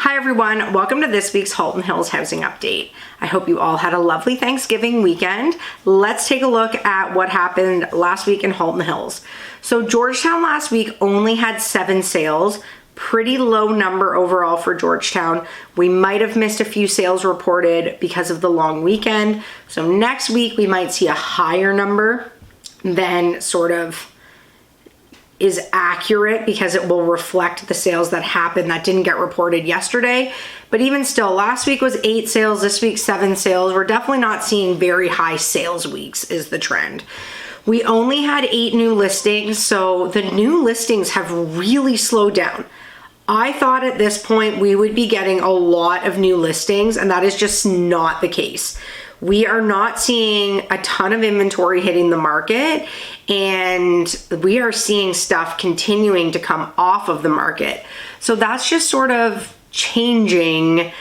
Hi everyone, welcome to this week's Halton Hills Housing Update. I hope you all had a lovely Thanksgiving weekend. Let's take a look at what happened last week in Halton Hills. So Georgetown last week only had 7 sales, pretty low number overall for Georgetown. We might have missed a few sales reported because of the long weekend. So next week we might see a higher number than sort of is accurate because it will reflect the sales that happened that didn't get reported yesterday. But even still, last week was 8 sales, this week 7 sales. We're definitely not seeing very high sales weeks is the trend. We only had 8 new listings, so the new listings have really slowed down. I thought at this point we would be getting a lot of new listings, and that is just not the case. We are not seeing a ton of inventory hitting the market, and we are seeing stuff continuing to come off of the market. So that's just sort of changing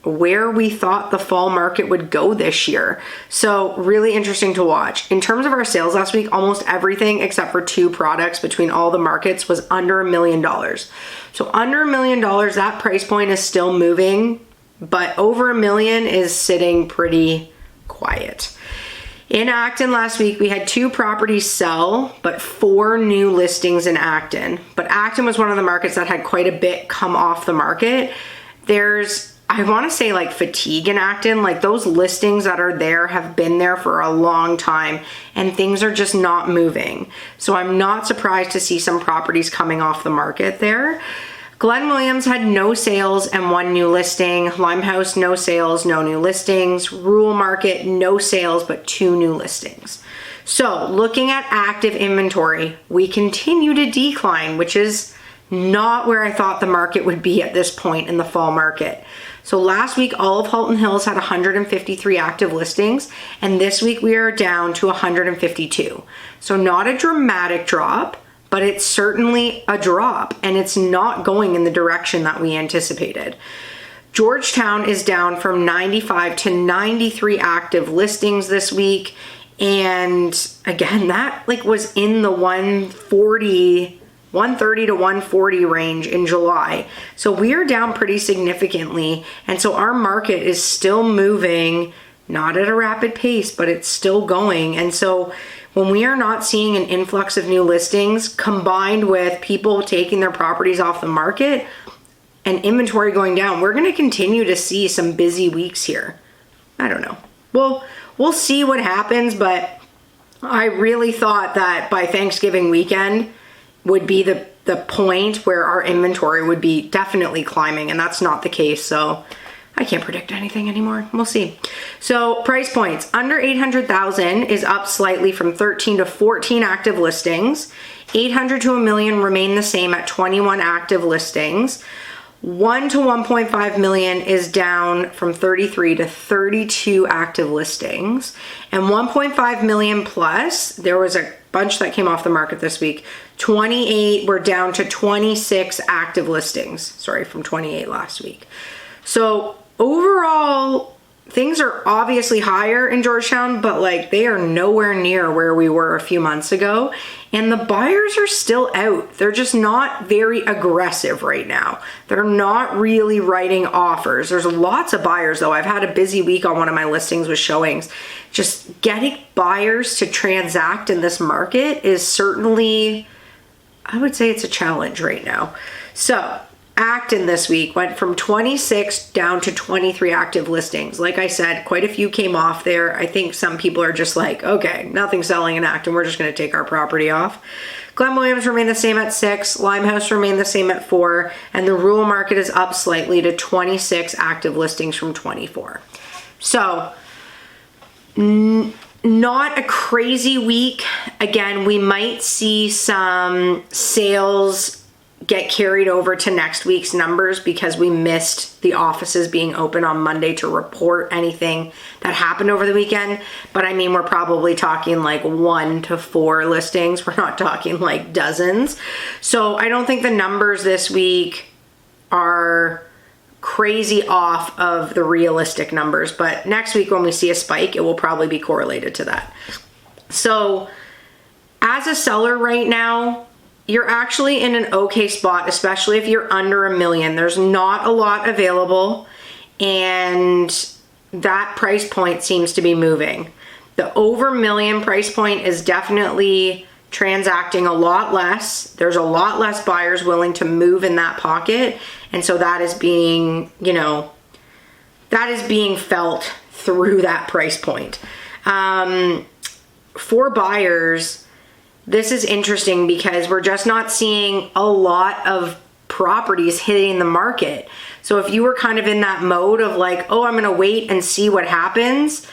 where we thought the fall market would go this year. So really interesting to watch. In terms of our sales last week, almost everything except for 2 products between all the markets was under $1 million. So under $1 million, that price point is still moving, but over $1 million is sitting pretty quiet. In Acton last week, we had 2 properties sell, but 4 new listings in Acton. But Acton was one of the markets that had quite a bit come off the market. There's, I want to say, like fatigue in Acton. Like those listings that are there have been there for a long time and things are just not moving. So I'm not surprised to see some properties coming off the market there. Glen Williams had no sales and 1 new listing. Limehouse, no sales, no new listings. Rural Market, no sales, but 2 new listings. So looking at active inventory, we continue to decline, which is not where I thought the market would be at this point in the fall market. So last week, all of Halton Hills had 153 active listings, and this week we are down to 152. So not a dramatic drop, but it's certainly a drop, and it's not going in the direction that we anticipated. Georgetown is down from 95 to 93 active listings this week, and again, that was in the 130 to 140 range in July. So we are down pretty significantly, and so our market is still moving, not at a rapid pace, but it's still going. And so when we are not seeing an influx of new listings combined with people taking their properties off the market and inventory going down, we're going to continue to see some busy weeks here. I don't know. We'll see what happens, but I really thought that by Thanksgiving weekend would be the point where our inventory would be definitely climbing, and that's not the case. So I can't predict anything anymore. We'll see. So price points under 800,000 is up slightly from 13 to 14 active listings. 800 to $1 million remain the same at 21 active listings. 1 to 1.5 million is down from 33 to 32 active listings. And 1.5 million plus, there was a bunch that came off the market this week. 28 were down to 26 active listings. Sorry, from 28 last week. So overall, things are obviously higher in Georgetown, but they are nowhere near where we were a few months ago. And the buyers are still out. They're just not very aggressive right now. They're not really writing offers. There's lots of buyers though. I've had a busy week on one of my listings with showings. Just getting buyers to transact in this market is certainly, I would say it's a challenge right now. So Acton this week went from 26 down to 23 active listings. Like I said, quite a few came off there. I think some people are just like, okay, nothing's selling in Acton, we're just going to take our property off. Glen Williams remained the same at 6, Limehouse remained the same at 4, and the rural market is up slightly to 26 active listings from 24. So not a crazy week. Again, we might see some sales get carried over to next week's numbers because we missed the offices being open on Monday to report anything that happened over the weekend. But I mean, we're probably talking 1 to 4 listings. We're not talking dozens. So I don't think the numbers this week are crazy off of the realistic numbers. But next week when we see a spike, it will probably be correlated to that. So as a seller right now, you're actually in an okay spot, especially if you're under $1 million. There's not a lot available, and that price point seems to be moving. The over $1 million price point is definitely transacting a lot less. There's a lot less buyers willing to move in that pocket. And so that is being, that is being felt through that price point. For buyers, this is interesting because we're just not seeing a lot of properties hitting the market. So if you were kind of in that mode of like, oh, I'm going to wait and see what happens,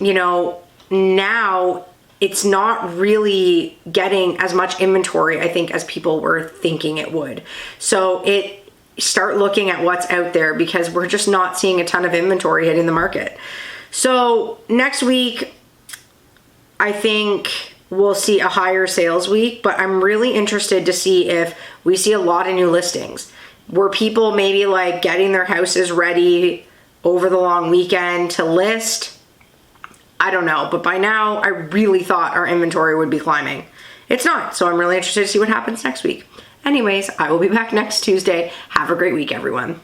now it's not really getting as much inventory, I think, as people were thinking it would. So start looking at what's out there because we're just not seeing a ton of inventory hitting the market. So next week, I think we'll see a higher sales week, but I'm really interested to see if we see a lot of new listings. Were people maybe like getting their houses ready over the long weekend to list? I don't know, but by now I really thought our inventory would be climbing. It's not, so I'm really interested to see what happens next week. Anyways, I will be back next Tuesday. Have a great week, everyone.